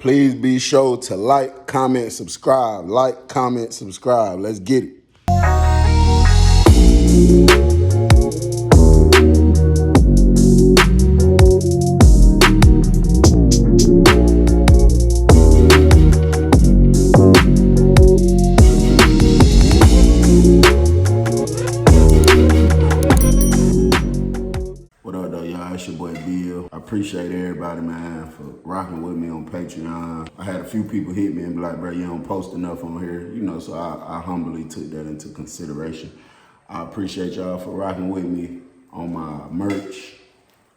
Please be sure to like, comment, subscribe. Like, comment, subscribe. Let's get it. What up, though, y'all? It's your boy Bill. I appreciate everybody, man, for rocking with me on Patreon. I had a few people hit me and be like, bro, you don't post enough on here, so I humbly took that into consideration. I appreciate y'all for rocking with me on my merch.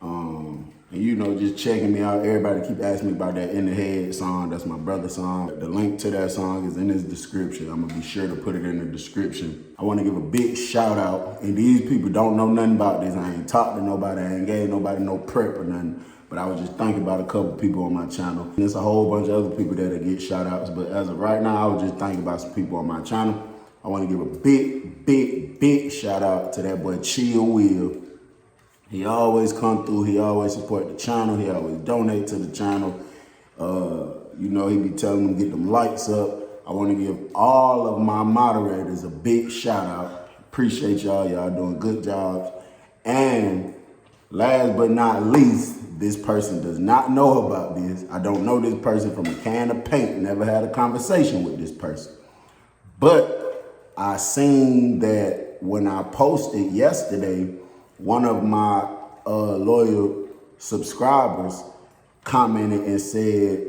And just checking me out. Everybody keep asking me about that In the Head song. That's my brother's song. The link to that song is in his description. I'm gonna be sure to put it in the description. I wanna give a big shout out. And these people don't know nothing about this. I ain't talked to nobody. I ain't gave nobody no prep or nothing. But I was just thinking about a couple people on my channel. And there's a whole bunch of other people that get shout outs. But as of right now, I was just thinking about some people on my channel. I wanna give a big shout out to that boy Chill Will. He always come through. He always support the channel. He always donate to the channel. He be telling them get them likes up. I want to give all of my moderators a big shout out. Appreciate y'all. Y'all doing good jobs. And last but not least, this person does not know about this. I don't know this person from a can of paint. Never had a conversation with this person. But I seen that when I posted yesterday, one of my loyal subscribers commented and said,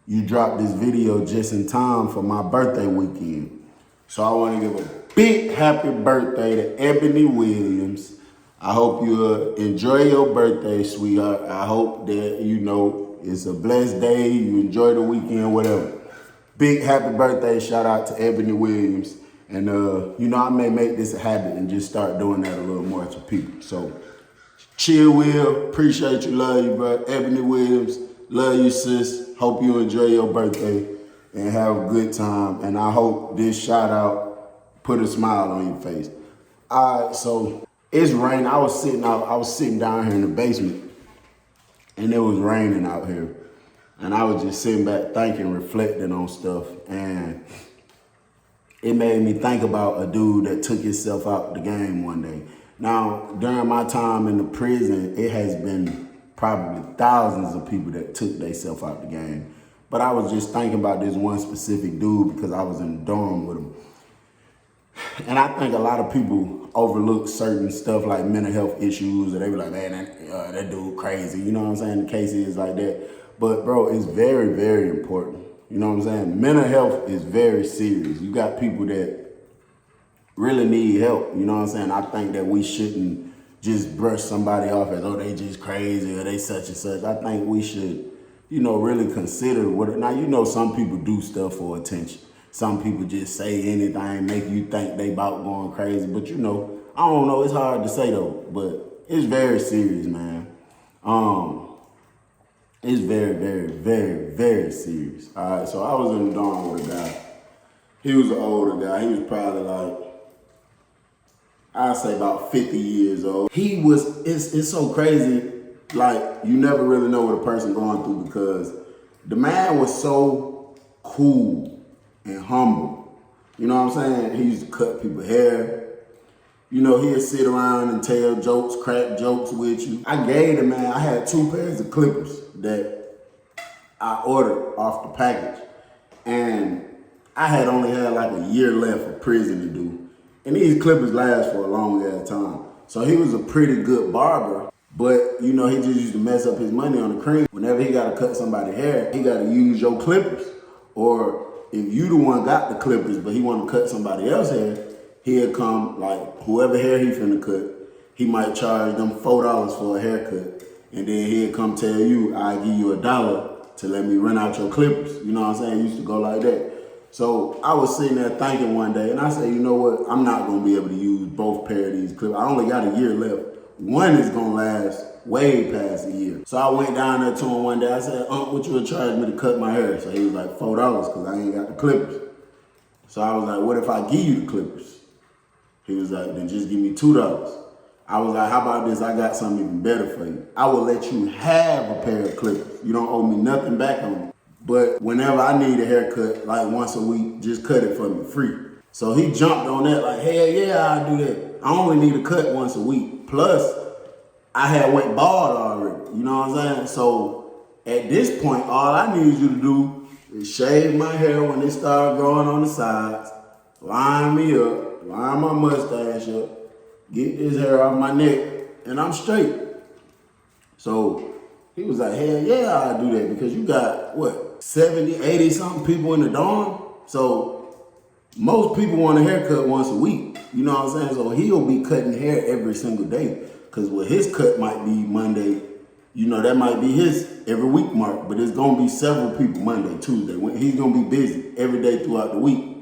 you dropped this video just in time for my birthday weekend. So I want to give a big happy birthday to Ebony Williams. I hope you enjoy your birthday, sweetheart. I hope that, it's a blessed day. You enjoy the weekend, whatever. Big happy birthday shout out to Ebony Williams. And, I may make this a habit and just start doing that a little more to people. So, Chill Will, appreciate you, love you, bro. Ebony Williams, love you, sis. Hope you enjoy your birthday and have a good time. And I hope this shout out put a smile on your face. All right, so it's raining. I was sitting down here in the basement, and it was raining out here. And I was just sitting back thinking, reflecting on stuff. And it made me think about a dude that took himself out the game one day. Now, during my time in the prison, it has been probably thousands of people that took themselves out the game. But I was just thinking about this one specific dude because I was in the dorm with him. And I think a lot of people overlook certain stuff like mental health issues, or they be like, man, that dude crazy. You know what I'm saying? The case is like that. But bro, it's very, very important. You know what I'm saying? Mental health is very serious. You got people that really need help. You know what I'm saying? I think that we shouldn't just brush somebody off as, they just crazy or they such and such. I think we should, really consider now, some people do stuff for attention. Some people just say anything, make you think they about going crazy. But I don't know. It's hard to say though, but it's very serious, man. It's very, very, very, very serious. All right, so I was in the dorm with a guy. He was an older guy. He was probably I'd say about 50 years old. It's so crazy, you never really know what a person going through because the man was so cool and humble. You know what I'm saying? He used to cut people's hair. He'd sit around and tell jokes, crack jokes with you. I had 2 pairs of clippers that I ordered off the package. And I had only had a year left of prison to do. And these clippers last for a long ass time. So he was a pretty good barber, but he just used to mess up his money on the cream. Whenever he got to cut somebody's hair, he got to use your clippers. Or if you the one got the clippers, but he want to cut somebody else's hair, he'll come, whoever hair he finna cut, he might charge them $4 for a haircut. And then he'll come tell you, I'll give you $1 to let me rent out your clippers. You know what I'm saying? It used to go like that. So I was sitting there thinking one day, and I said, you know what? I'm not gonna be able to use both pair of these clippers. I only got a year left. One is gonna last way past a year. So I went down there to him one day. I said, what you would charge me to cut my hair? So he was like, $4 because I ain't got the clippers. So I was like, what if I give you the clippers? He was like, then just give me $2. I was like, how about this? I got something even better for you. I will let you have a pair of clippers. You don't owe me nothing back on it. but whenever I need a haircut, like once a week, just cut it for me free. So he jumped on that like, hell yeah, I'll do that. I only need a cut once a week. Plus, I had went bald already, you know what I'm saying? So at this point, all I need you to do is shave my hair when it starts growing on the sides, line me up, line my mustache up, get this hair off my neck, and I'm straight. So he was like, hell yeah, I'll do that because you got, what, 70, 80 something people in the dorm? So most people want a haircut once a week, you know what I'm saying? So he'll be cutting hair every single day because what his cut might be Monday, you know, that might be his every week mark, but it's gonna be several people Monday, Tuesday. He's gonna be busy every day throughout the week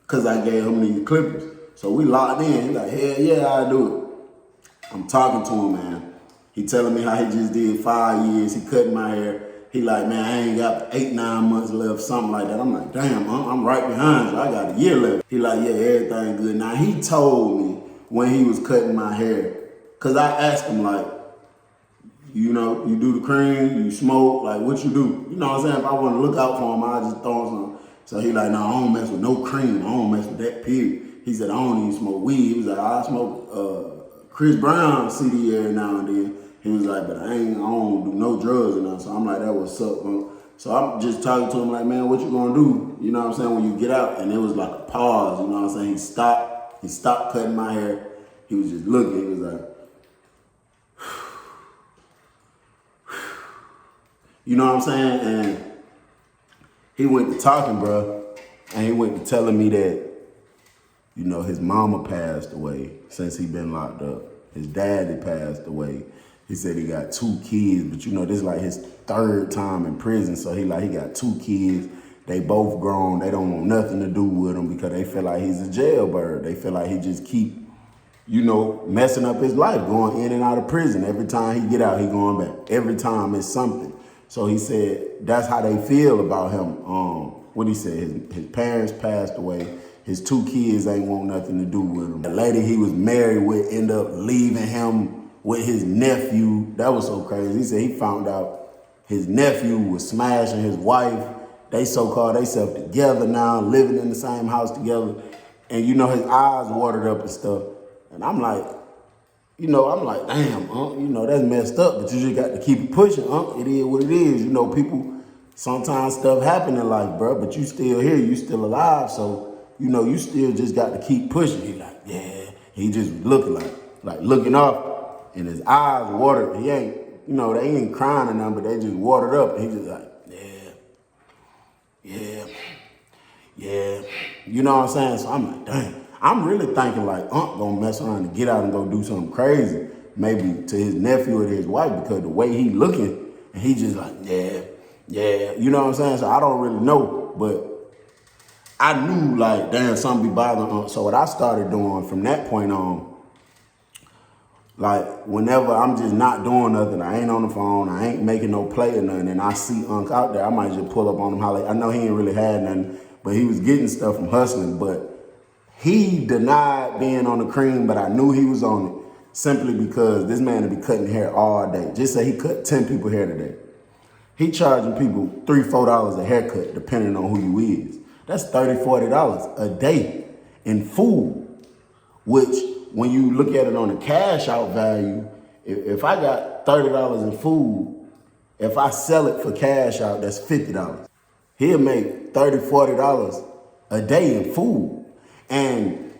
because I gave him these clippers. So we locked in. He's like, hell yeah, I'll do it. I'm talking to him, man. He telling me how he just did 5 years. He cutting my hair. He like, man, I ain't got 8, 9 months left, something like that. I'm like, damn, I'm right behind you. I got a year left. He like, yeah, everything good. Now, he told me when he was cutting my hair, because I asked him, like, you know, you do the cream, you smoke, like, what you do? You know what I'm saying? If I want to look out for him, I just throw some. So he like, no, I don't mess with no cream. I don't mess with that, period. He said, I don't even smoke weed. He was like, I smoke Chris Brown CD every now and then. He was like, but I don't do no drugs and nothing. So I'm like, that what's up, bro? So I'm just talking to him like, man, what you gonna do? You know what I'm saying? When you get out, and it was like a pause, you know what I'm saying? He stopped cutting my hair. He was just looking, he was like, you know what I'm saying? And he went to talking, bro, and he went to telling me that, you know, his mama passed away since he been locked up. His daddy passed away. He said he got 2 kids, but you know, this is like his 3rd time in prison. So he got 2 kids. They both grown. They don't want nothing to do with him because they feel like he's a jailbird. They feel like he just keep, you know, messing up his life, going in and out of prison. Every time he get out, he going back. Every time it's something. So he said that's how they feel about him. What he said, his parents passed away. His 2 kids ain't want nothing to do with him. The lady he was married with ended up leaving him with his nephew. That was so crazy. He said he found out his nephew was smashing his wife. They so-called themselves together now, living in the same house together. And you know, his eyes watered up and stuff. And I'm like, you know, damn, you know, that's messed up, but you just got to keep it pushing, It is what it is. You know, people, sometimes stuff happen in life, bro, but you still here, you still alive. So, you know, you still just got to keep pushing. He like, yeah. He just looking like looking up, and his eyes watered. He ain't, you know, they ain't crying or nothing, but they just watered up. And he just like, yeah. You know what I'm saying? So I'm like, dang. I'm really thinking like gonna mess around and get out and go do something crazy, maybe to his nephew or to his wife, because the way he looking, and he just like, yeah. You know what I'm saying? So I don't really know, but I knew like, damn, something be bothering. So what I started doing from that point on, like whenever I'm just not doing nothing, I ain't on the phone, I ain't making no play or nothing, and I see Unc out there, I might just pull up on him, holler. I know he ain't really had nothing, but he was getting stuff from hustling, but he denied being on the cream, but I knew he was on it simply because this man would be cutting hair all day. Just say he cut 10 people hair today. He charging people $3, $4 a haircut, depending on who you is. That's $30, $40 a day in food, which when you look at it on the cash out value, if I got $30 in food, if I sell it for cash out, that's $50. He'll make $30, $40 a day in food. And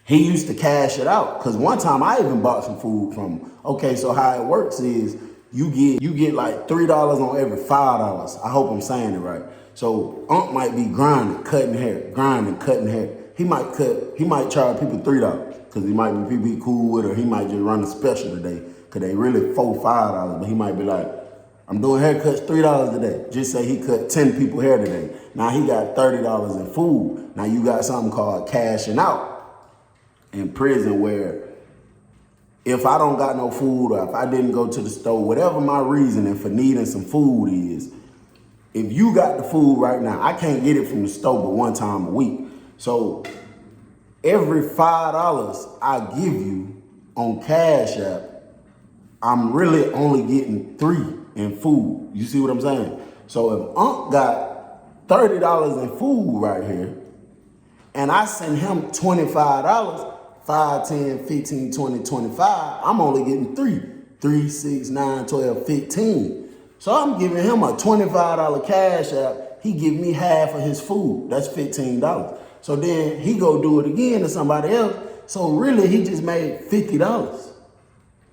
he used to cash it out. Cause one time I even bought some food from him. Okay, so how it works is you get like $3 on every $5. I hope I'm saying it right. So Unc might be grinding, cutting hair. He might charge people $3 because he might be people he cool with, or he might just run a special today because they really $4, $5. But he might be like, I'm doing haircuts $3 a day. Just say he cut 10 people hair today. Now he got $30 in food. Now you got something called cashing out in prison, where if I don't got no food, or if I didn't go to the store, whatever my reasoning for needing some food is, if you got the food right now, I can't get it from the store but one time a week. So every $5 I give you on Cash App, I'm really only getting 3 in food. You see what I'm saying? So if Unc got $30 in food right here, and I send him $25, 5, 10, 15, 20, 25, I'm only getting 3. 3, 6, 9, 12, 15. So I'm giving him a $25 cash app. He give me half of his food. That's $15. So then he go do it again to somebody else. So really he just made $50.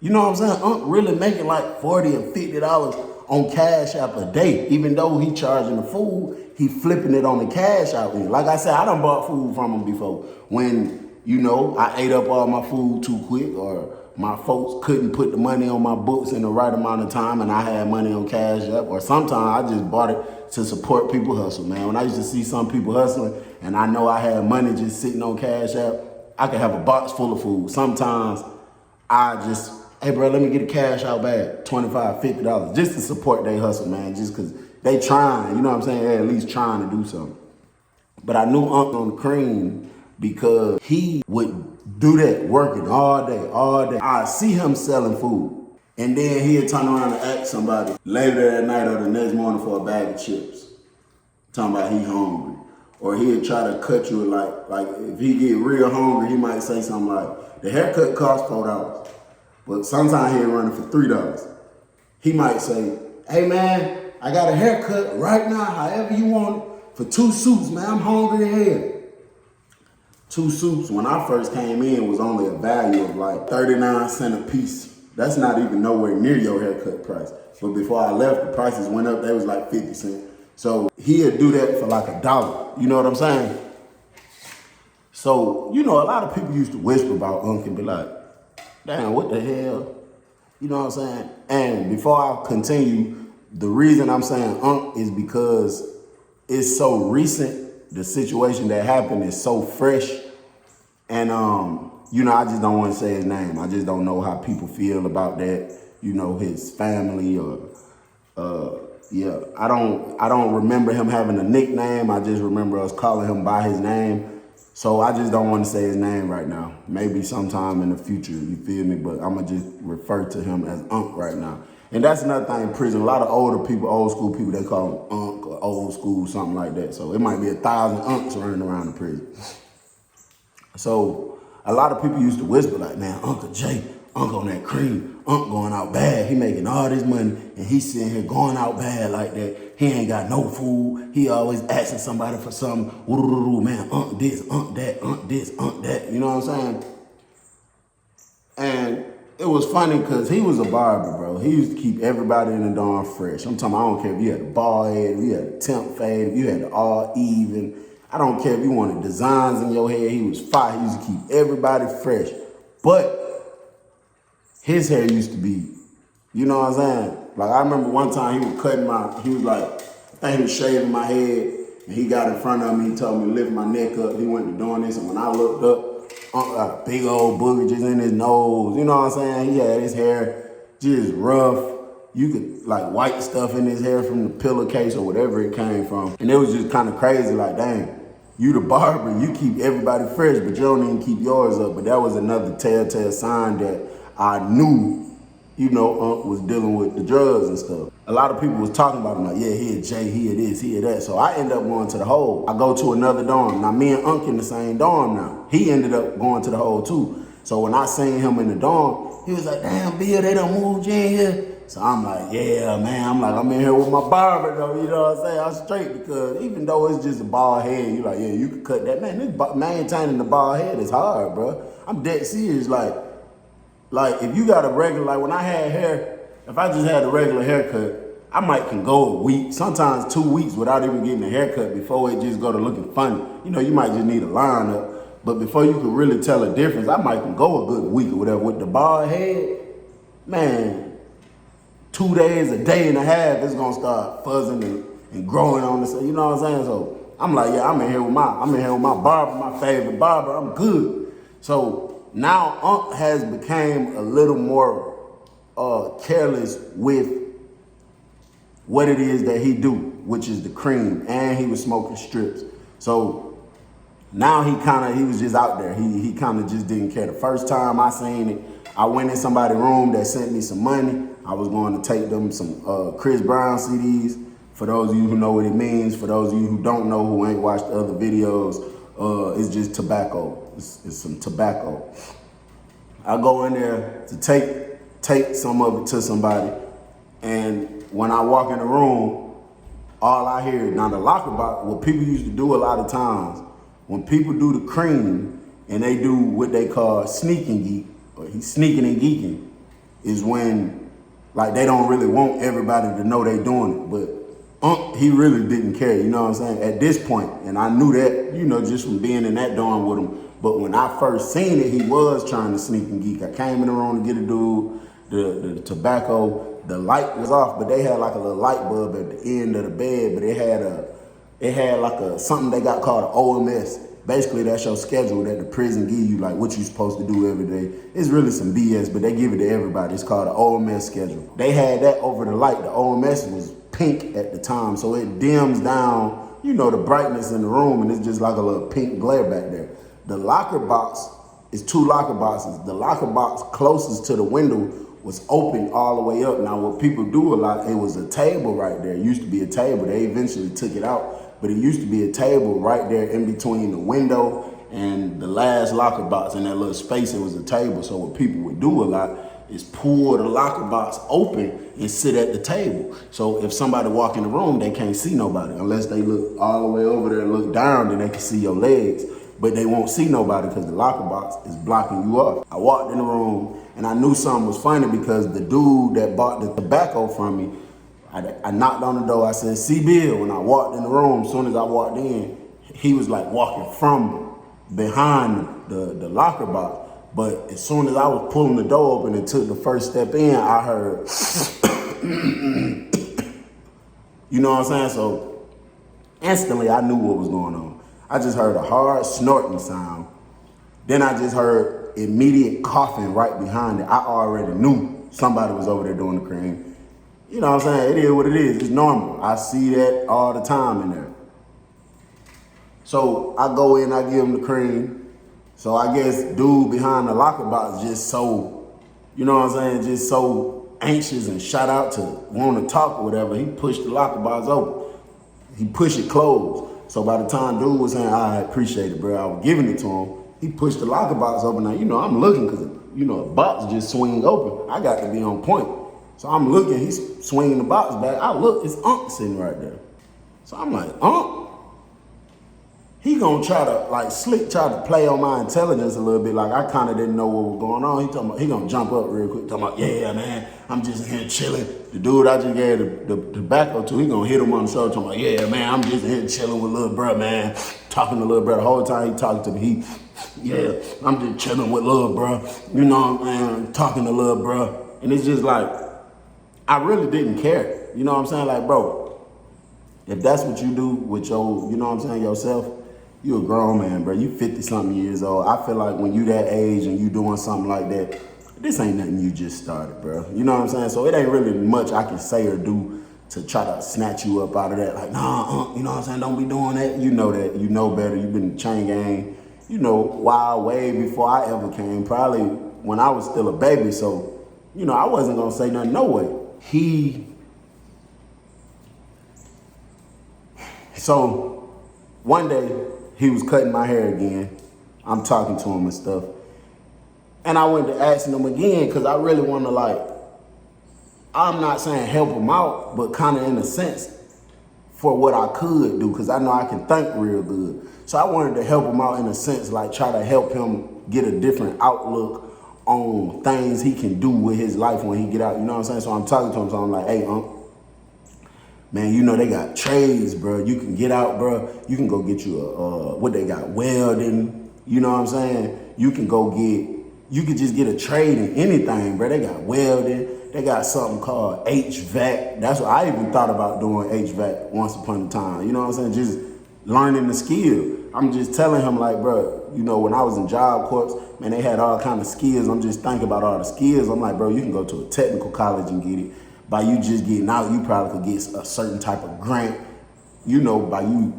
You know what I'm saying? Unc really making like $40 or $50 on Cash App a day. Even though he charging the food, he flipping it on the Cash App. Like I said, I done bought food from him before. When, you know, I ate up all my food too quick, or my folks couldn't put the money on my books in the right amount of time and I had money on Cash App. Or sometimes I just bought it to support people hustle, man. When I used to see some people hustling and I know I had money just sitting on Cash App, I could have a box full of food. Sometimes I just, hey bro, let me get a cash out bag, $25, $50, just to support they hustle, man, just because they trying, you know what I'm saying? They're at least trying to do something. But I knew Unc on the cream because he would do that, working all day, all day. I see him selling food, and then he'd turn around and ask somebody later that night or the next morning for a bag of chips, talking about he hungry. Or he'd try to cut you like if he get real hungry, he might say something like, the haircut costs $4. But sometimes he'll run it for $3. He might say, hey man, I got a haircut right now, however you want it, for 2 suits, man, I'm hungry as hell. 2 suits, when I first came in, was only a value of like 39 cents a piece. That's not even nowhere near your haircut price. But before I left, the prices went up, they was like 50 cents. So he'd do that for like $1. You know what I'm saying? So, you know, a lot of people used to whisper about Unc and be like, damn, what the hell? You know what I'm saying? And before I continue, the reason I'm saying Unc is because it's so recent. The situation that happened is so fresh. And, you know, I just don't want to say his name. I just don't know how people feel about that, you know, his family or, yeah. I don't remember him having a nickname. I just remember us calling him by his name. So I just don't want to say his name right now. Maybe sometime in the future, you feel me? But I'm going to just refer to him as Unc right now. And that's another thing in prison. A lot of older people, old school people, they call him Unc or old school, something like that. So it might be 1,000 Uncs running around the prison. So a lot of people used to whisper like, man, Uncle Jay, Unc on that cream, Unc going out bad. He making all this money and he's sitting here going out bad like that. He ain't got no food. He always asking somebody for something. Man, Unc this, Unc that, Unc this, Unc that. You know what I'm saying? And it was funny because he was a barber, bro. He used to keep everybody in the dorm fresh. I'm talking, I don't care if you had a bald head, if you had a temp fade, if you had the all even. I don't care if you wanted designs in your hair. He was fire. He used to keep everybody fresh. But his hair used to be, you know what I'm saying? Like I remember one time he was cutting he was like, I think he was shaving my head and he got in front of me. He told me to lift my neck up. He went to doing this. And when I looked up, Unc got a big old booger just in his nose. You know what I'm saying? He had his hair just rough. You could like white stuff in his hair from the pillowcase or whatever it came from. And it was just kind of crazy, like, dang, you the barber, you keep everybody fresh, but you don't even keep yours up. But that was another telltale sign that I knew, you know, Unc was dealing with the drugs and stuff. A lot of people was talking about him like, yeah, he a Jay, he a this, he a that. So I end up going to the hole. I go to another dorm. Now me and Unc in the same dorm now. He ended up going to the hole too. So when I seen him in the dorm, he was like, damn, Bill, they done moved you in here. So I'm like, yeah, man. I'm in here with my barber though, you know what I'm saying? I'm straight because even though it's just a bald head, you like, yeah, you can cut that. Man, maintaining the bald head is hard, bro. I'm dead serious, like if you got a regular, like when I had hair, if I just had a regular haircut, I might can go a week, sometimes 2 weeks without even getting a haircut before it just go to looking funny. You know, you might just need a line up, but before you can really tell a difference, I might can go a good week or whatever. With the bald head, man, 2 days, a day and a half, it's gonna start fuzzing and growing on the side. You know what I'm saying? So I'm like, yeah, I'm in here with my barber, my favorite barber. I'm good. So now Unc has became a little more careless with what it is that he do, which is the cream, and he was smoking strips. So now he was just out there. He kind of just didn't care. The first time I seen it, I went in somebody's room that sent me some money. I was going to take them some Chris Brown CDs For those of you who know what it means, for those of you who don't know, who ain't watched the other videos, it's just tobacco. It's some tobacco. I go in there to take some of it to somebody, and when I walk in the room, all I hear, now the locker box, what people used to do a lot of times, when people do the cream and they do what they call sneak and geek, or he's sneaking and geeking, is when like they don't really want everybody to know they doing it, but he really didn't care, you know what I'm saying, at this point. And I knew that, you know, just from being in that dorm with him. But when I first seen it, he was trying to sneak and geek. I came in the room to get a dude, the tobacco, the light was off, but they had like a little light bulb at the end of the bed, but it had like a something they got called an OMS. Basically, that's your schedule that the prison give you, like what you're supposed to do every day. It's really some BS, but they give it to everybody. It's called an OMS schedule. They had that over the light. The OMS was pink at the time, so it dims down, you know, the brightness in the room, and it's just like a little pink glare back there. The locker box is 2 locker boxes. The locker box closest to the window was open all the way up. Now, what people do a lot, it was a table right there. It used to be a table. They eventually took it out, but it used to be a table right there in between the window and the last locker box. In that little space, it was a table. So what people would do a lot is pull the locker box open and sit at the table. So if somebody walk in the room, they can't see nobody unless they look all the way over there and look down, then they can see your legs. But they won't see nobody because the locker box is blocking you off. I walked in the room and I knew something was funny because the dude that bought the tobacco from me, I knocked on the door, I said, "See Bill." When I walked in the room, as soon as I walked in, he was like walking from behind the locker box. But as soon as I was pulling the door open and took the first step in, I heard, you know what I'm saying? So instantly I knew what was going on. I just heard a hard snorting sound. Then I just heard immediate coughing right behind it. I already knew somebody was over there doing the cream. You know what I'm saying? It is what it is. It's normal. I see that all the time in there. So I go in, I give him the cream. So I guess dude behind the locker box just so, you know what I'm saying, just so anxious and shot out to want to talk or whatever. He pushed the locker box open. He pushed it closed. So by the time dude was saying, "I appreciate it, bro," I was giving it to him, he pushed the locker box open. Now, you know, I'm looking because, you know, a box just swing open. I got to be on point. So I'm looking, he's swinging the box back. I look, it's Unc sitting right there. So I'm like, Unc? He gonna try to, like, try to play on my intelligence a little bit. Like, I kind of didn't know what was going on. He gonna jump up real quick, talking about, "Yeah, man, I'm just in here chilling." The dude I just gave the tobacco to, he gonna hit him on the shoulder, talking about, "Yeah, man, I'm just in here chilling with little bro, man." Talking to little bro the whole time he talking to me. "Yeah, I'm just chilling with little bro. You know what I'm saying? Talking to little bro." And it's just like, I really didn't care. You know what I'm saying? Like, bro, if that's what you do with your, you know what I'm saying, yourself, you a grown man, bro. You 50-something years old. I feel like when you that age and you doing something like that, this ain't nothing you just started, bro. You know what I'm saying? So it ain't really much I can say or do to try to snatch you up out of that. Like, "Nah, you know what I'm saying? Don't be doing that." You know that. You know better. You've been in the chain gang, you know, wild way before I ever came. Probably when I was still a baby. So, you know, I wasn't going to say nothing, no way. So one day, he was cutting my hair again. I'm talking to him and stuff. And I went to asking him again because I really want to, like, I'm not saying help him out, but kind of in a sense for what I could do because I know I can think real good. So I wanted to help him out in a sense, like try to help him get a different outlook on things he can do with his life when he get out. You know what I'm saying? So I'm talking to him, so I'm like, "Hey, man, you know they got trades, bro. You can get out, bro. You can go get you what they got, welding. You know what I'm saying? You can just get a trade in anything, bro. They got welding. They got something called HVAC. That's what I even thought about doing, HVAC, once upon a time. You know what I'm saying? Just learning the skill. I'm just telling him, like, bro, you know, when I was in Job Corps, man, they had all kind of skills. I'm just thinking about all the skills. I'm like, bro, you can go to a technical college and get it. By you just getting out, you probably could get a certain type of grant, you know, by you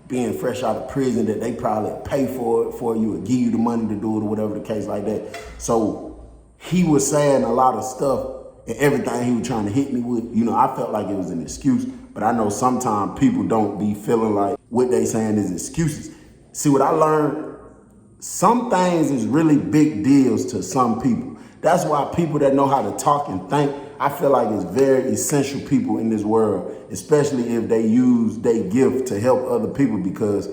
being fresh out of prison that they probably pay for it for you or give you the money to do it or whatever the case like that. So he was saying a lot of stuff and everything he was trying to hit me with, you know, I felt like it was an excuse. But I know sometimes people don't be feeling like what they saying is excuses. See, what I learned, some things is really big deals to some people. That's why people that know how to talk and think, I feel like it's very essential people in this world, especially if they use their gift to help other people, because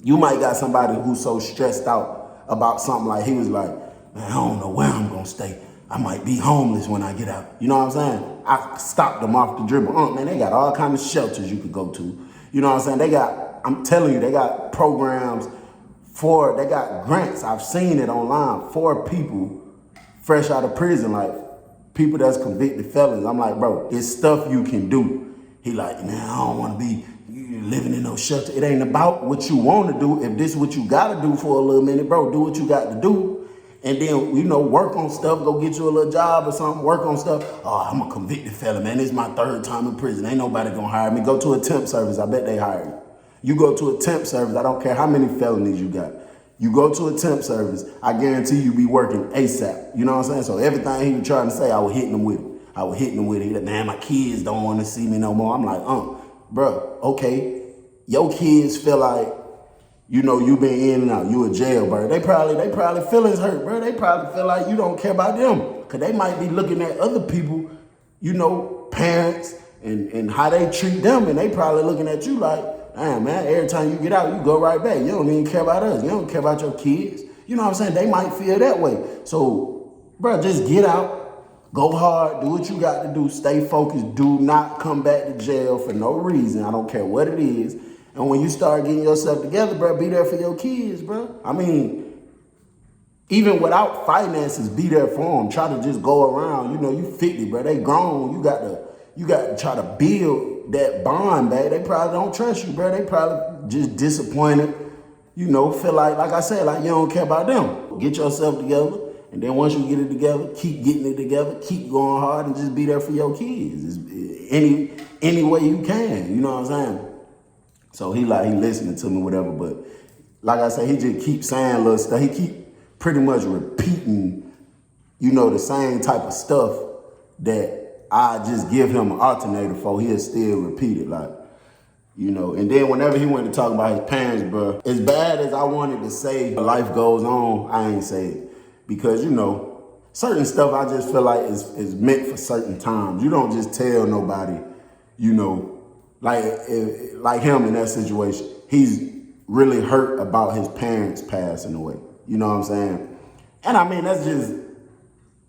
you might got somebody who's so stressed out about something, like he was like, man, I don't know where I'm gonna stay. I might be homeless when I get out. You know what I'm saying? I stopped them off the dribble. Man, they got all kinds of shelters you could go to. You know what I'm saying? I'm telling you, they got programs they got grants. I've seen it online for people fresh out of prison, like people that's convicted felons. I'm like, bro, it's stuff you can do. He like, man, I don't want to be living in no shelter. It ain't about what you want to do. If this is what you got to do for a little minute, bro, do what you got to do. And then, you know, work on stuff, go get you a little job or something, work on stuff. Oh, I'm a convicted felon, man. This is my 3rd time in prison. Ain't nobody gonna hire me. Go to a temp service. I bet they hire you. You go to a temp service, I don't care how many felonies you got. You go to a temp service, I guarantee you be working ASAP. You know what I'm saying? So everything he was trying to say, I was hitting him with it. He like, man, my kids don't want to see me no more. I'm like, bro, okay. Your kids feel like, you know, you been in and out, you a jailbird. They probably feelings hurt, bro. They probably feel like you don't care about them. Cause they might be looking at other people, you know, parents and how they treat them. And they probably looking at you like, damn, man, every time you get out, you go right back. You don't even care about us. You don't care about your kids. You know what I'm saying? They might feel that way. So, bro, just get out, go hard, do what you got to do, stay focused. Do not come back to jail for no reason. I don't care what it is. And when you start getting yourself together, bro, be there for your kids, bro. I mean, even without finances, be there for them. Try to just go around. You know, you 50, bro. They grown. You got to try to build that bond, babe. They probably don't trust you, bro. They probably just disappointed. You know, feel like I said, like you don't care about them. Get yourself together. And then once you get it together, keep getting it together, keep going hard, and just be there for your kids. Any way you can. You know what I'm saying? So he listening to me, whatever. But like I said, he just keep saying little stuff. He keep pretty much repeating, you know, the same type of stuff that I just give him an alternator for. He'll still repeat it, like, you know. And then whenever he went to talk about his parents, bro, as bad as I wanted to say life goes on, I ain't say it. Because, you know, certain stuff I just feel like is meant for certain times. You don't just tell nobody, you know, like him in that situation. He's really hurt about his parents passing away. You know what I'm saying? And I mean,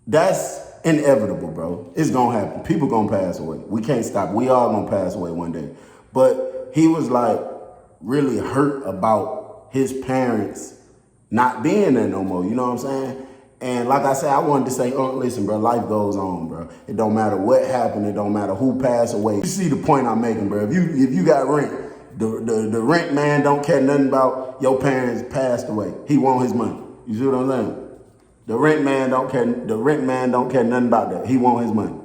that's inevitable, bro. It's gonna happen. People gonna pass away. We can't stop. We all gonna pass away one day. But he was like really hurt about his parents not being there no more. You know what I'm saying? And like I said, I wanted to say, listen, bro, life goes on, bro. It don't matter what happened. It don't matter who passed away. You see the point I'm making, bro. If you got rent, the rent man don't care nothing about your parents passed away. He want his money. You see what I'm saying? The rent man don't care nothing about that. He want his money.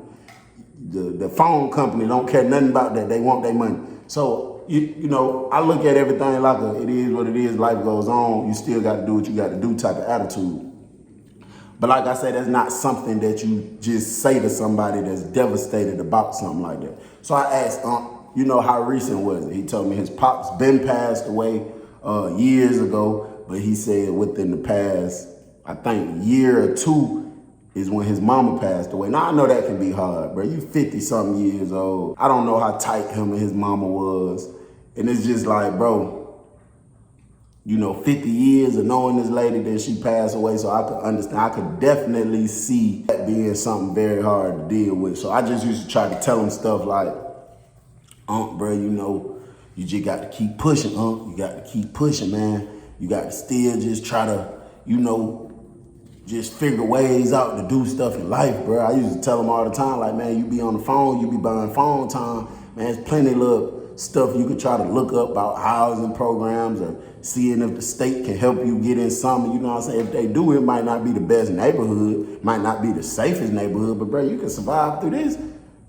The phone company don't care nothing about that. They want their money. So, you know, I look at everything like it is what it is. Life goes on. You still got to do what you got to do type of attitude. But like I said, that's not something that you just say to somebody that's devastated about something like that. So I asked, you know, how recent was it? He told me his pops been passed away years ago, but he said within the past, I think year or two is when his mama passed away. Now I know that can be hard, bro. You 50 something years old. I don't know how tight him and his mama was. And it's just like, bro, you know, 50 years of knowing this lady that she passed away, so I could understand. I could definitely see that being something very hard to deal with. So I just used to try to tell him stuff like, bro, you know, you just got to keep pushing, You got to keep pushing, man. You got to still just try to, you know, just figure ways out to do stuff in life, bro. I used to tell him all the time, like, man, you be on the phone, you be buying phone time. Man, there's plenty of little stuff you could try to look up about housing programs or seeing if the state can help you get in something. You know what I'm saying? If they do, it might not be the best neighborhood, might not be the safest neighborhood, but bro, you can survive through this.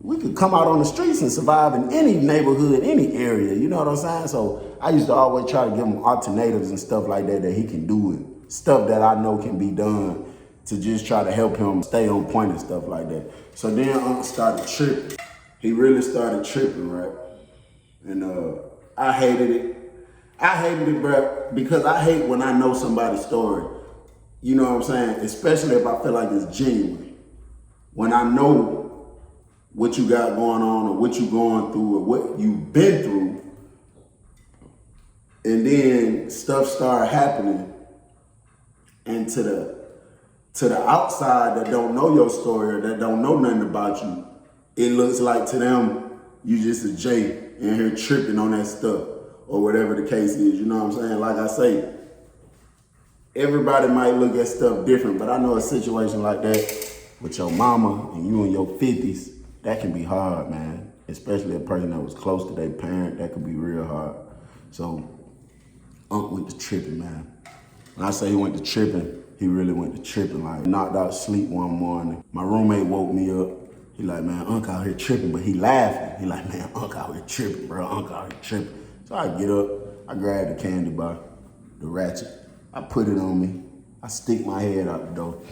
We could come out on the streets and survive in any neighborhood, any area. You know what I'm saying? So I used to always try to give him alternatives and stuff like that he can do, and stuff that I know can be done to just try to help him stay on point and stuff like that. So then Unc started tripping. He really started tripping, right? And I hated it. I hated it, bro, because I hate when I know somebody's story. You know what I'm saying? Especially if I feel like it's genuine. When I know what you got going on or what you going through or what you've been through, and then stuff start happening, and to the outside that don't know your story or that don't know nothing about you, it looks like to them you just a J in here tripping on that stuff or whatever the case is. You know what I'm saying? Like I say, everybody might look at stuff different, but I know a situation like that with your mama and you in your 50s, that can be hard, man. Especially a person that was close to their parent, that could be real hard. So Unc went to tripping, man. When I say he went to tripping, he really went to tripping. Like, knocked out sleep one morning. My roommate woke me up. He like, man, Unc out here tripping, but he laughing. He like, man, Unc out here tripping, bro. Unc out here tripping. So I get up, I grab the candy bar, the ratchet. I put it on me. I stick my head out the door.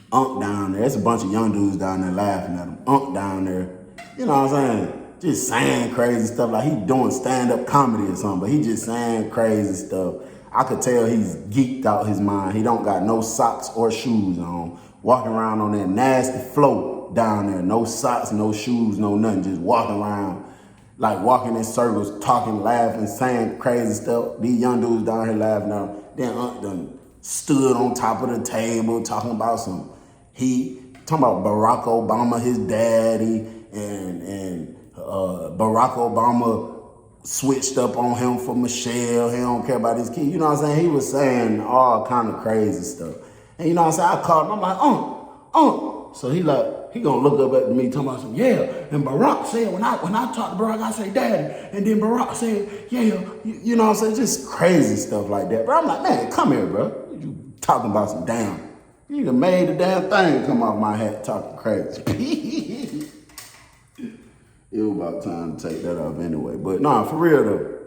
Unc down there. There's a bunch of young dudes down there laughing at him. Unc down there, you know what I'm saying? Just saying crazy stuff like he doing stand-up comedy or something, but he just saying crazy stuff. I could tell he's geeked out his mind. He don't got no socks or shoes on. Walking around on that nasty float down there. No socks, no shoes, no nothing. Just walking around, like walking in circles, talking, laughing, saying crazy stuff. These young dudes down here laughing at him. Then Unc done stood on top of the table talking about talking about Barack Obama, his daddy, and Barack Obama switched up on him for Michelle. He don't care about his kid. You know what I'm saying? He was saying all kind of crazy stuff. And you know what I'm saying? I called him. I'm like, Unc. So he gonna look up at me talking about some, yeah. And Barack said, when I talk to Barack, I say daddy. And then Barack said, yeah. You know what I'm saying? Just crazy stuff like that. But I'm like, man, come here, bro. You talking about some damn. You done made the damn thing come off my hat talking crazy. It was about time to take that off anyway. But nah, for real though,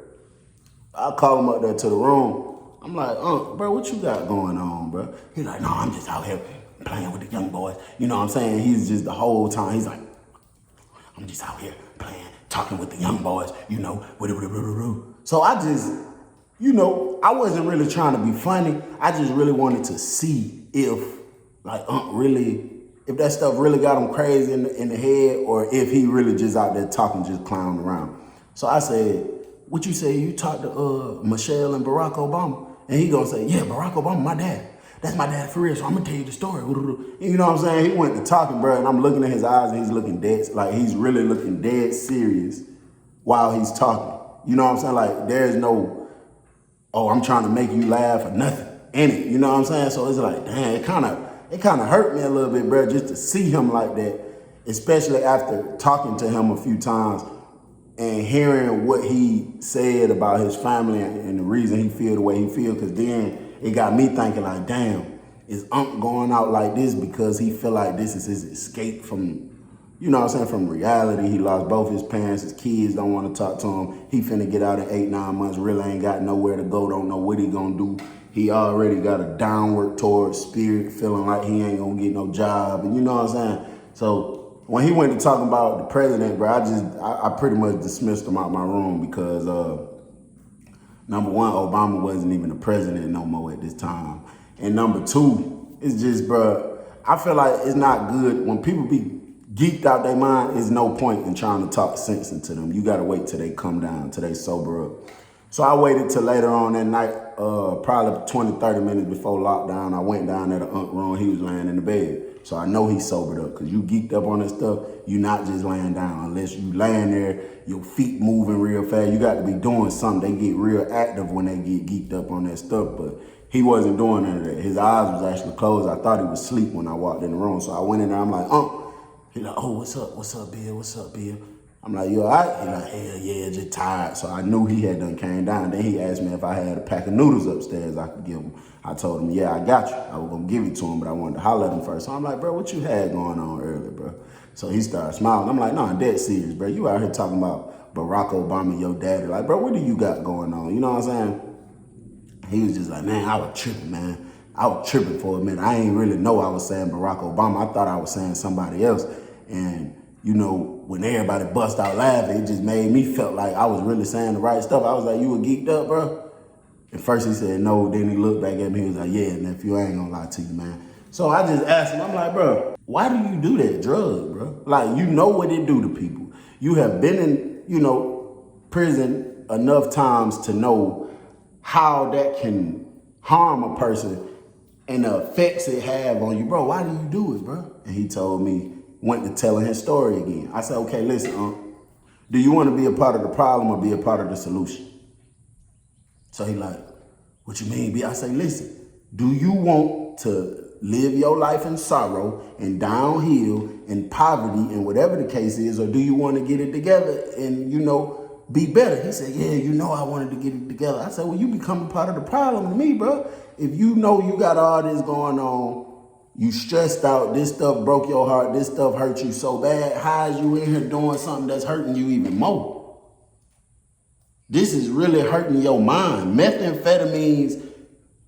I call him up there to the room. I'm like, bro, what you got going on, bro? He's like, no, I'm just out here playing with the young boys. You know what I'm saying? He's just the whole time, he's like, I'm just out here playing, talking with the young boys, you know. So I just, you know, I wasn't really trying to be funny. I just really wanted to see if, like, if that stuff really got him crazy in the head, or if he really just out there talking, just clowning around. So I said, what you say, you talked to Michelle and Barack Obama? And he gonna say, yeah, Barack Obama, my dad. That's my dad for real, so I'm gonna tell you the story. You know what I'm saying? He went to talking, bro, and I'm looking at his eyes, and he's looking dead, like he's really looking dead serious while he's talking. You know what I'm saying? Like, there's no, I'm trying to make you laugh or nothing in it. You know what I'm saying? So it's like, damn, it kind of hurt me a little bit, bro, just to see him like that, especially after talking to him a few times and hearing what he said about his family and the reason he feel the way he feel. Because then it got me thinking like, damn, is Unc going out like this because he feel like this is his escape from, you know what I'm saying, from reality? He lost both his parents, his kids don't want to talk to him. He finna get out in 8-9 months, really ain't got nowhere to go, don't know what he gonna do. He already got a downward towards spirit, feeling like he ain't gonna get no job, and you know what I'm saying? So when he went to talking about the president, bro, I pretty much dismissed him out my room because number one, Obama wasn't even the president no more at this time. And number two, it's just, bro, I feel like it's not good when people be geeked out their mind. There's no point in trying to talk sense into them. You gotta wait till they come down, till they sober up. So I waited till later on that night, probably 20, 30 minutes before lockdown. I went down there to Unc room. He was laying in the bed. So I know he's sobered up, because you geeked up on that stuff, you're not just laying down. Unless you laying there, your feet moving real fast. You got to be doing something. They get real active when they get geeked up on that stuff. But he wasn't doing none of that. His eyes was actually closed. I thought he was asleep when I walked in the room. So I went in there. I'm like, He's like, oh, what's up? What's up, Bill? What's up, Bill? I'm like, you all right? He's like, hell yeah, just tired. So I knew he had done came down. Then he asked me if I had a pack of noodles upstairs I could give him. I told him, yeah, I got you. I was going to give it to him, but I wanted to holler at him first. So I'm like, bro, what you had going on earlier, bro? So he started smiling. I'm like, no, I'm dead serious, bro. You out here talking about Barack Obama, your daddy. Like, bro, what do you got going on? You know what I'm saying? He was just like, man, I was tripping, man. I was tripping for a minute. I ain't really know I was saying Barack Obama. I thought I was saying somebody else. And, you know, when everybody bust out laughing, it just made me felt like I was really saying the right stuff. I was like, you were geeked up, bro? At first he said no, then he looked back at me, he was like, yeah, nephew, I ain't gonna lie to you, man. So I just asked him, I'm like, bro, why do you do that drug, bro? Like, you know what it do to people. You have been in, you know, prison enough times to know how that can harm a person and the effects it have on you. Bro, why do you do it, bro? And he told me, went to telling his story again. I said, okay, listen, do you want to be a part of the problem or be a part of the solution? So he like, what you mean, B? I say, listen, do you want to live your life in sorrow and downhill and poverty and whatever the case is, or do you want to get it together and, you know, be better? He said, yeah, you know I wanted to get it together. I said, well, you become a part of the problem to me, bro. If you know you got all this going on, you stressed out, this stuff broke your heart, this stuff hurt you so bad, how is you in here doing something that's hurting you even more? This is really hurting your mind. Methamphetamines,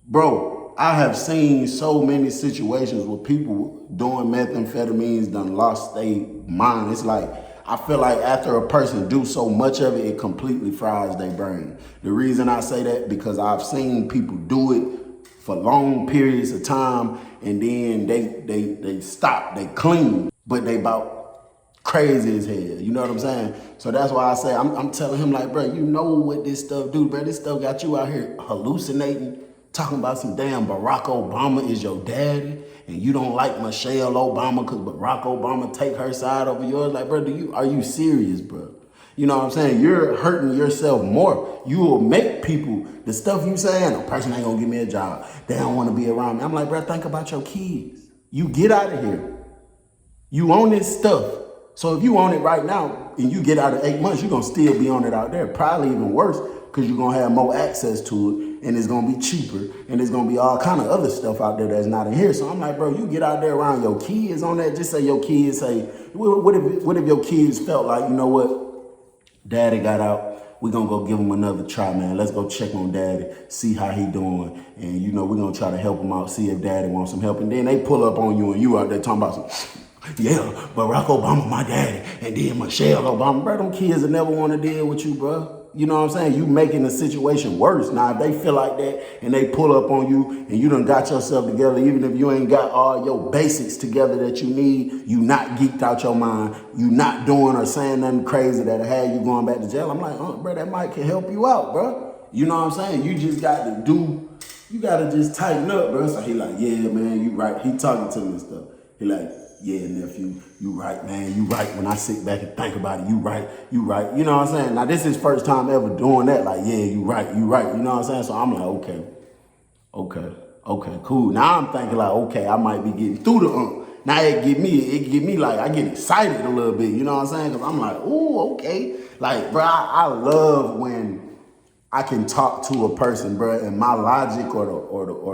bro, I have seen so many situations where people doing methamphetamines done lost their mind. It's like, I feel like after a person do so much of it, it completely fries their brain. The reason I say that, because I've seen people do it for long periods of time, and then they stop, they clean, but they about crazy as hell, you know what I'm saying? So that's why I say, I'm telling him like, bro, you know what this stuff do, bro. This stuff got you out here hallucinating, talking about some damn Barack Obama is your daddy, and you don't like Michelle Obama because Barack Obama take her side over yours. Like, bro, are you serious, bro? You know what I'm saying? You're hurting yourself more. You will make people, the stuff you saying, a person ain't gonna give me a job. They don't wanna be around me. I'm like, bro, think about your kids. You get out of here. You own this stuff. So if you own it right now and you get out of 8 months, you're gonna still be on it out there. Probably even worse, because you're gonna have more access to it, and it's gonna be cheaper, and there's gonna be all kind of other stuff out there that's not in here. So I'm like, bro, you get out there around your kids on that. Just say your kids say, what if your kids felt like, you know what, daddy got out, we're gonna go give him another try, man. Let's go check on daddy, see how he doing, and you know, we're gonna try to help him out, see if daddy wants some help. And then they pull up on you and you out there talking about some, yeah, Barack Obama, my daddy, and then Michelle Obama. Bro, them kids will never want to deal with you, bro. You know what I'm saying? You making the situation worse. Now, if they feel like that and they pull up on you and you done got yourself together, even if you ain't got all your basics together that you need, you not geeked out your mind, you not doing or saying nothing crazy that'll have you going back to jail. I'm like, bro, that might can help you out, bro. You know what I'm saying? You just got to you got to just tighten up, bro. So he like, yeah, man, you right. He talking to me and stuff. He like, yeah, nephew, you right, man, you right. When I sit back and think about it, you right. You know what I'm saying? Now, this is his first time ever doing that. Like, yeah, you right. You know what I'm saying? So I'm like, okay, cool. Now I'm thinking like, okay, I might be getting through the Now it get me like, I get excited a little bit, you know what I'm saying? Because I'm like, ooh, okay. Like, bro, I love when I can talk to a person, bro, and my logic or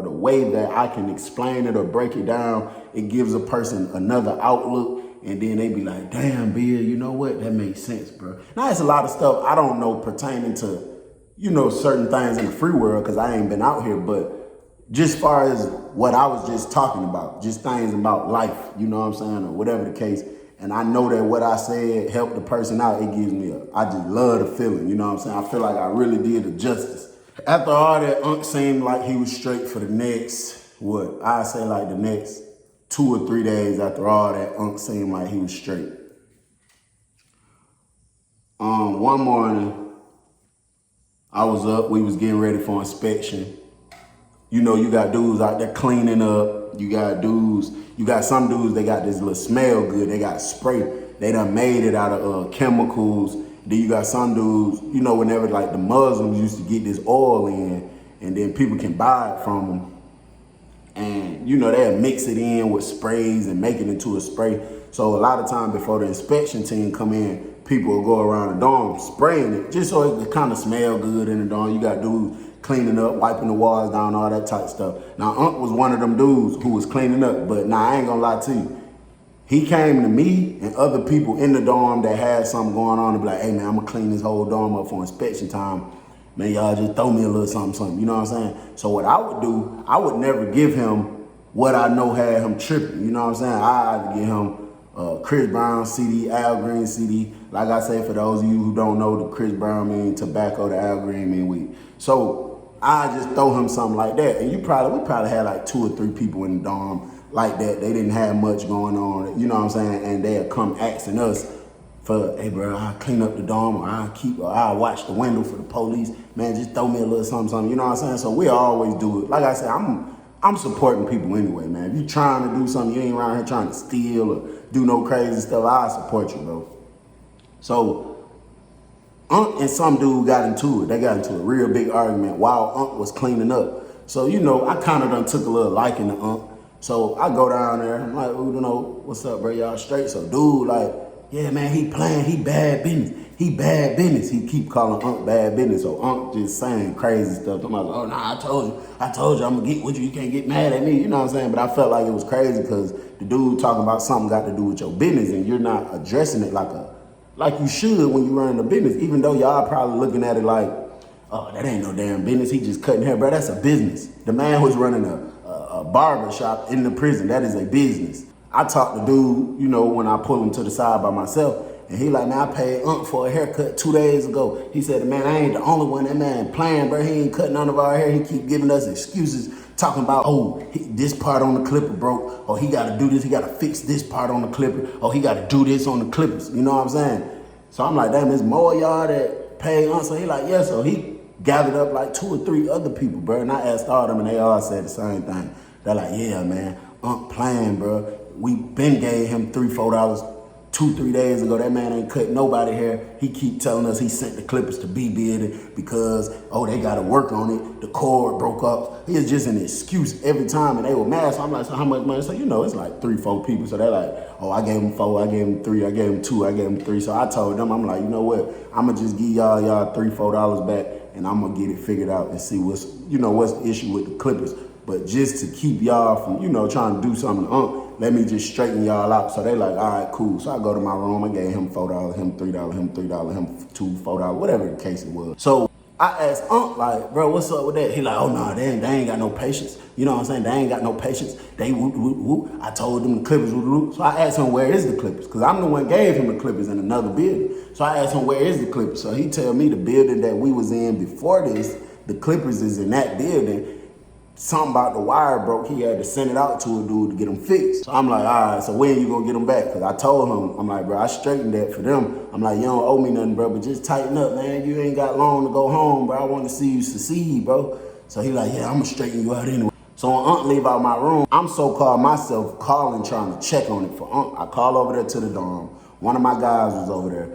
the way that I can explain it or break it down, it gives a person another outlook, and then they be like, damn, Bill, you know what? That makes sense, bro. Now, it's a lot of stuff I don't know pertaining to, you know, certain things in the free world because I ain't been out here, but just far as what I was just talking about, just things about life, you know what I'm saying, or whatever the case, and I know that what I said helped the person out, it gives me I just love the feeling, you know what I'm saying? I feel like I really did the justice. After all that, seemed like he was straight for the next, I say like the next 2 or 3 days after all that, seemed like he was straight. One morning, I was up, we was getting ready for inspection. You know, you got dudes out there cleaning up. You got some dudes, they got this little smell good. They got spray. They done made it out of chemicals. Then you got some dudes, you know, whenever like the Muslims used to get this oil in, and then people can buy it from them. And, you know, they'll mix it in with sprays and make it into a spray. So a lot of time before the inspection team come in, people will go around the dorm spraying it just so it kind of smell good in the dorm. You got dudes cleaning up, wiping the walls down, all that type of stuff. Now, was one of them dudes who was cleaning up, but I ain't gonna lie to you. He came to me and other people in the dorm that had something going on and be like, hey man, I'm gonna clean this whole dorm up for inspection time. man, y'all just throw me a little something, you know what I'm saying? So what I would do, I would never give him what I know had him tripping, you know what I'm saying? I either give him Chris Brown CD, Al Green CD. Like I say, for those of you who don't know, the Chris Brown mean tobacco, the Al Green mean weed. So I just throw him something like that. And we probably had like 2 or 3 people in the dorm like that. They didn't have much going on, you know what I'm saying? And they'd come asking us for, hey bro, I'll clean up the dorm, or I'll watch the window for the police. Man, just throw me a little something, you know what I'm saying? So we always do it. Like I said, I'm supporting people anyway, man. If you trying to do something, you ain't around here trying to steal or do no crazy stuff, I support you, bro. So Unc and some dude got into it. They got into a real big argument while Unc was cleaning up. So, you know, I kind of done took a little liking to Unc. So I go down there, I'm like, you know, what's up, bro, y'all straight? So dude, like, yeah, man, he playing, he bad business. He bad business. He keep calling Unc bad business. So Unc just saying crazy stuff. I'm like, oh, nah, I told you, I'm gonna get with you. You can't get mad at me. You know what I'm saying? But I felt like it was crazy because the dude talking about something got to do with your business and you're not addressing it like you should when you run the business, even though y'all probably looking at it like, oh, that ain't no damn business. He just cutting hair, bro. That's a business. The man was running a barber shop in the prison. That is a business. I talked to dude, you know, when I pull him to the side by myself, and he like, man, I paid Unc for a haircut 2 days ago. He said, man, I ain't the only one. That man playing, bro. He ain't cutting none of our hair. He keep giving us excuses, talking about, oh, this part on the clipper broke. Oh, he got to do this. He got to fix this part on the clipper. Oh, he got to do this on the clippers. You know what I'm saying? So I'm like, damn, it's more y'all that pay Unc. So he like, yeah. So he gathered up like 2 or 3 other people, bro. And I asked all of them, and they all said the same thing. They're like, yeah, man, Unc playing, bro. We been gave him $3, $4 2, 3 days ago. That man ain't cut nobody hair. He keep telling us he sent the clippers to be bearded because, oh, they got to work on it. The cord broke up. It's just an excuse every time, and they were mad. So I'm like, so how much money? So, you know, it's like 3, 4 people. So they're like, oh, I gave him 4, I gave him 3, I gave him 2, I gave him 3. So I told them, I'm like, you know what? I'm going to just give y'all $3, $4 back, and I'm going to get it figured out and see what's the issue with the clippers. But just to keep y'all from, you know, trying to do something to let me just straighten y'all out. So they like, all right, cool. So I go to my room. I gave him $4, him $3, him $3, him $2, $4, whatever the case it was. So I asked Unc, like, bro, what's up with that? He like, oh, no, they ain't got no patience. You know what I'm saying? They ain't got no patience. They whoop, whoop, whoop. I told them the clippers would whoop. So I asked him, where is the clippers? Because I'm the one gave him the clippers in another building. So I asked him, where is the clippers? So he tell me the building that we was in before this, the clippers is in that building. Something about the wire broke. He had to send it out to a dude to get them fixed. So I'm like, all right, so when you gonna get them back? Because I told him, I'm like, bro, I straightened that for them. I'm like, you don't owe me nothing, bro, but just tighten up, man. You ain't got long to go home, bro. I want to see you succeed, bro. So he like, yeah, I'm gonna straighten you out anyway. So when Unc leave out my room, I'm so-called myself calling, trying to check on it for Unc. I call over there to the dorm. One of my guys was over there.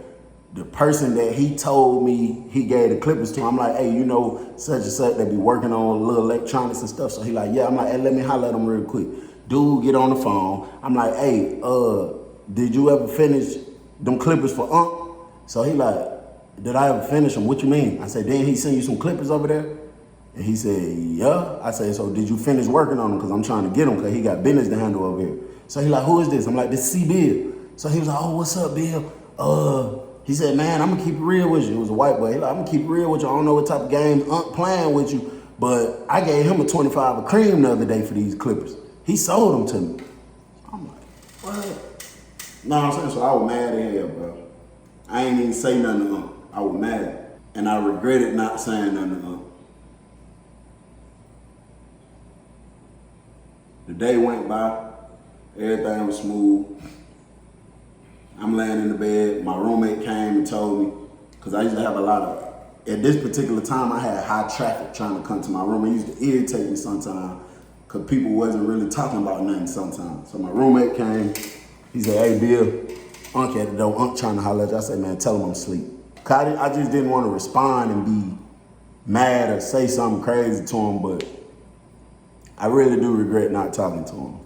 The person that he told me he gave the clippers to, I'm like, hey, you know, such and such, they be working on little electronics and stuff. So he like, yeah. I'm like, hey, let me holler at him real quick. Dude get on the phone. I'm like, hey, did you ever finish them clippers for Unc? So he like, did I ever finish them? What you mean? I said, didn't he send you some clippers over there? And he said, yeah. I said, so did you finish working on them? Because I'm trying to get them because he got business to handle over here. So he like, who is this? I'm like, this C Bill. So he was like, oh, what's up, Bill? He said, man, I'm going to keep it real with you. It was a white boy. He like, I'm going to keep it real with you. I don't know what type of games Unc playing with you, but I gave him a 25 of cream the other day for these clippers. He sold them to me. I'm like, what? No, I'm saying, so I was mad at hell, bro. I ain't even say nothing to Unc. I was mad. And I regretted not saying nothing to Unc. The day went by. Everything was smooth. I'm laying in the bed. My roommate came and told me, because I used to have at this particular time, I had high traffic trying to come to my room. It used to irritate me sometimes because people wasn't really talking about nothing sometimes. So my roommate came. He said, hey, Bill, Unc at the door. Unc trying to holler at you. I said, man, tell him I'm asleep. Cause I just didn't want to respond and be mad or say something crazy to him, but I really do regret not talking to him.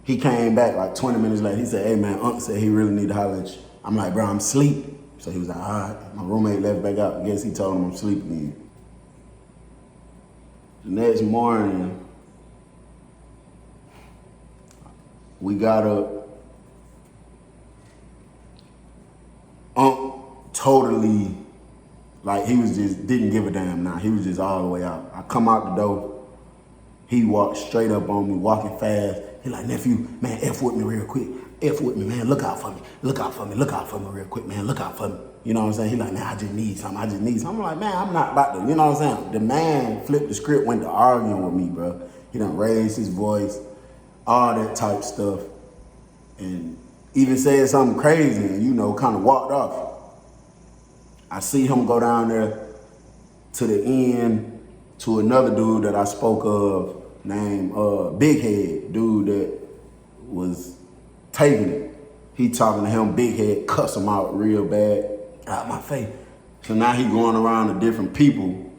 He came back like 20 minutes later. He said, hey man, Unc said he really need to holler at you. I'm like, bro, I'm asleep. So he was like, all right. My roommate left back out. I guess he told him I'm asleep again. The next morning, we got up. Totally, like he was just, didn't give a damn now. He was just all the way out. I come out the door, he walked straight up on me, walking fast. He like, nephew, man, F with me real quick. F with me, man, look out for me. Look out for me, look out for me real quick, man, look out for me. You know what I'm saying? He like, man, I just need something, I just need something. I'm like, man, I'm not about to, you know what I'm saying? The man flipped the script, went to arguing with me, bro. He done raised his voice, all that type stuff. And even said something crazy and, you know, kind of walked off. I see him go down there to the end to another dude that I spoke of named Big Head, dude that was taking it. He talking to him, Big Head, cuss him out real bad, out my face. So now he going around to different people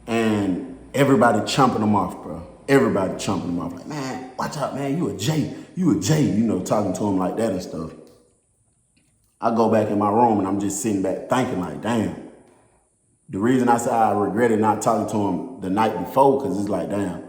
and everybody chumping him off, bro. Everybody chumping him off. Like, man, watch out, man, you a J, you know, talking to him like that and stuff. I go back in my room and I'm just sitting back thinking like, damn. The reason I say I regretted not talking to him the night before, because it's like, damn,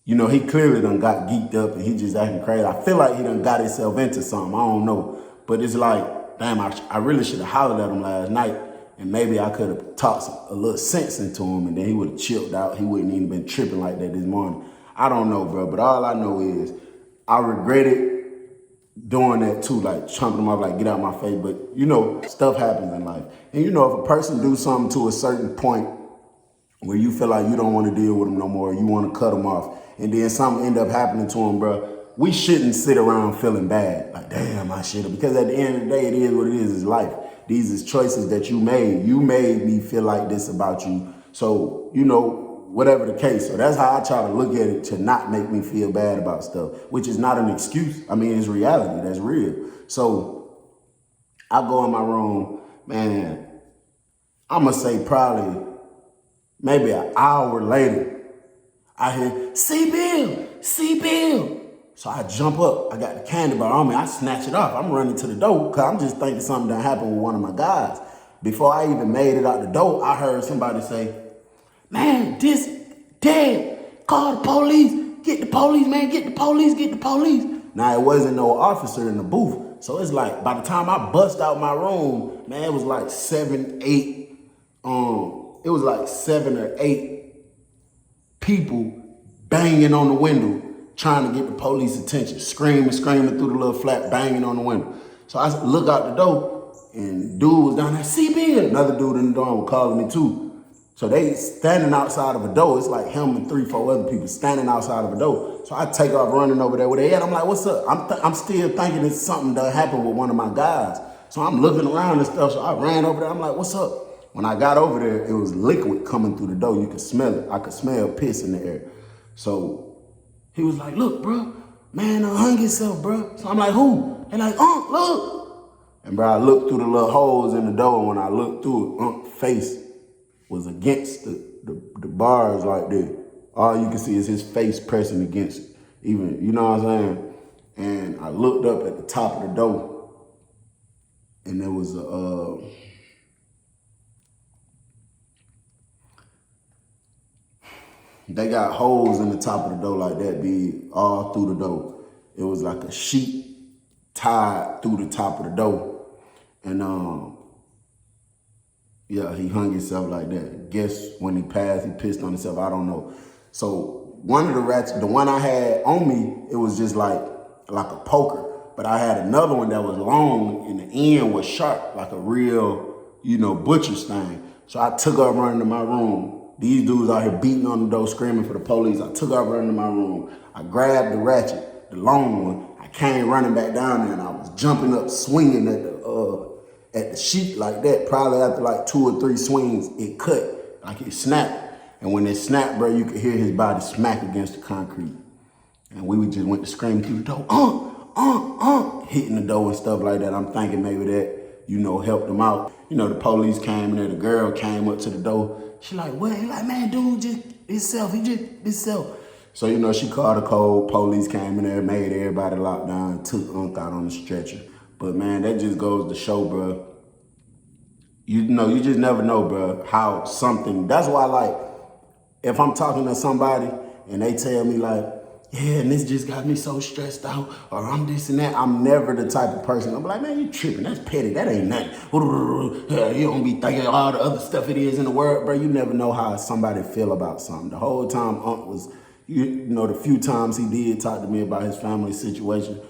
you know, he clearly done got geeked up and he just acting crazy. I feel like he done got himself into something. I don't know. But it's like, damn, I really should have hollered at him last night and maybe I could have talked a little sense into him and then he would have chilled out. He wouldn't even been tripping like that this morning. I don't know, bro. But all I know is I regretted doing that too, like chumping them up, like get out my face. But you know, stuff happens in life. And you know, if a person do something to a certain point where you feel like you don't want to deal with them no more, you want to cut them off, and then something end up happening to them, bro, we shouldn't sit around feeling bad. Like, damn, I should have. Because at the end of the day, it is what it is. It's life. These is choices that you made. You made me feel like this about you. So, you know, whatever the case. So that's how I try to look at it, to not make me feel bad about stuff, which is not an excuse. I mean, it's reality. That's real. So I go in my room, man, I'm going to say probably maybe an hour later, I hear, see Bill, see Bill. So I jump up. I got the candy bar on me. I snatch it off. I'm running to the door because I'm just thinking something done happened with one of my guys. Before I even made it out the door, I heard somebody say, man, this dead. Call the police. Get the police, man. Get the police. Get the police. Now, it wasn't no officer in the booth. So it's like, by the time I bust out my room, man, it was like 7 or 8 people banging on the window, trying to get the police attention, screaming through the little flap, banging on the window. So I look out the door, and dude was down there, CB. Another dude in the door was calling me too. So they standing outside of a door. It's like him and 3, 4 other people standing outside of a door. So I take off running over there with their head. I'm like, what's up? I'm still thinking it's something that happened with one of my guys. So I'm looking around and stuff. So I ran over there. I'm like, what's up? When I got over there, it was liquid coming through the door. You could smell it. I could smell piss in the air. So he was like, look, bro, man, hung himself, bro. So I'm like, who? They're like, look. And bro, I looked through the little holes in the door. And when I looked through it, face was against the bars like that. All you can see is his face pressing against it. Even, you know what I'm saying? And I looked up at the top of the door, and there was they got holes in the top of the door like that big, all through the door. It was like a sheet tied through the top of the door. And yeah, he hung himself like that. Guess when he passed, he pissed on himself. I don't know. So one of the ratchets, the one I had on me, it was just like a poker. But I had another one that was long and the end was sharp, like a real, you know, butcher's thing. So I took off running to my room. These dudes out here beating on the door, screaming for the police. I took off running to my room. I grabbed the ratchet, the long one. I came running back down there and I was jumping up, swinging at the sheet like that. Probably after like 2 or 3 swings, it cut, like it snapped. And when it snapped, bro, you could hear his body smack against the concrete. And we just went to scream through the door, hitting the door and stuff like that. I'm thinking maybe that, you know, helped him out. You know, the police came in there, the girl came up to the door. She like, what? He like, man, dude, just himself, himself. So, you know, she called the code, police came in there, made everybody lock down, took Unc out on the stretcher. But man, that just goes to show, bro, you know, you just never know, bro, how something, that's why, like, if I'm talking to somebody and they tell me like, yeah, and this just got me so stressed out, or I'm this and that. I'm never the type of person. I'm like, man, you tripping. That's petty. That ain't nothing. You don't be thinking all the other stuff it is in the world, bro. You never know how somebody feel about something. The whole time Unc was, you know, the few times he did talk to me about his family situation,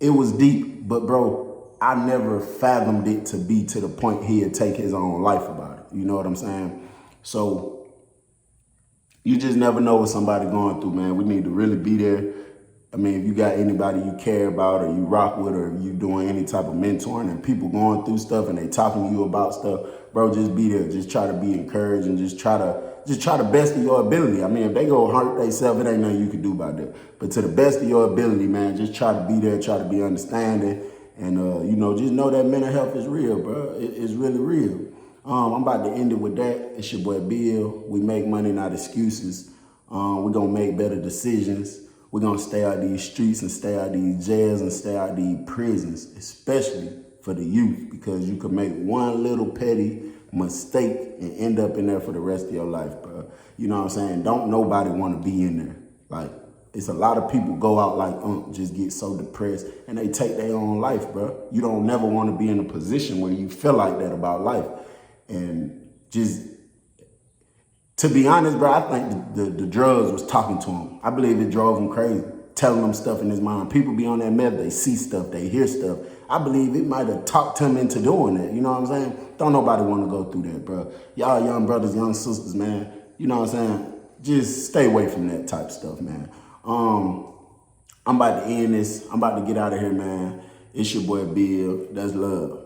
it was deep. But bro, I never fathomed it to be to the point he'd take his own life about it. You know what I'm saying? So you just never know what somebody going through, man. We need to really be there. I mean, if you got anybody you care about or you rock with or you doing any type of mentoring and people going through stuff and they talking to you about stuff, bro, just be there. Just try to be encouraged and just try the best of your ability. I mean, if they go hurt themselves, it ain't nothing you can do about that. But to the best of your ability, man, just try to be there, try to be understanding. And, you know, just know that mental health is real, bro. It's really real. I'm about to end it with that. It's your boy Bill. We make money, not excuses. We're going to make better decisions. We're going to stay out these streets and stay out these jails and stay out these prisons, especially for the youth, because you could make one little petty mistake and end up in there for the rest of your life, bro. You know what I'm saying? Don't nobody want to be in there. Like, it's a lot of people go out like, just get so depressed and they take their own life, bro. You don't never want to be in a position where you feel like that about life. And just, to be honest, bro, I think the drugs was talking to him. I believe it drove him crazy, telling him stuff in his mind. People be on that meth, they see stuff, they hear stuff. I believe it might have talked him into doing that. You know what I'm saying? Don't nobody want to go through that, bro. Y'all young brothers, young sisters, man. You know what I'm saying? Just stay away from that type of stuff, man. I'm about to end this. I'm about to get out of here, man. It's your boy Bill. That's love.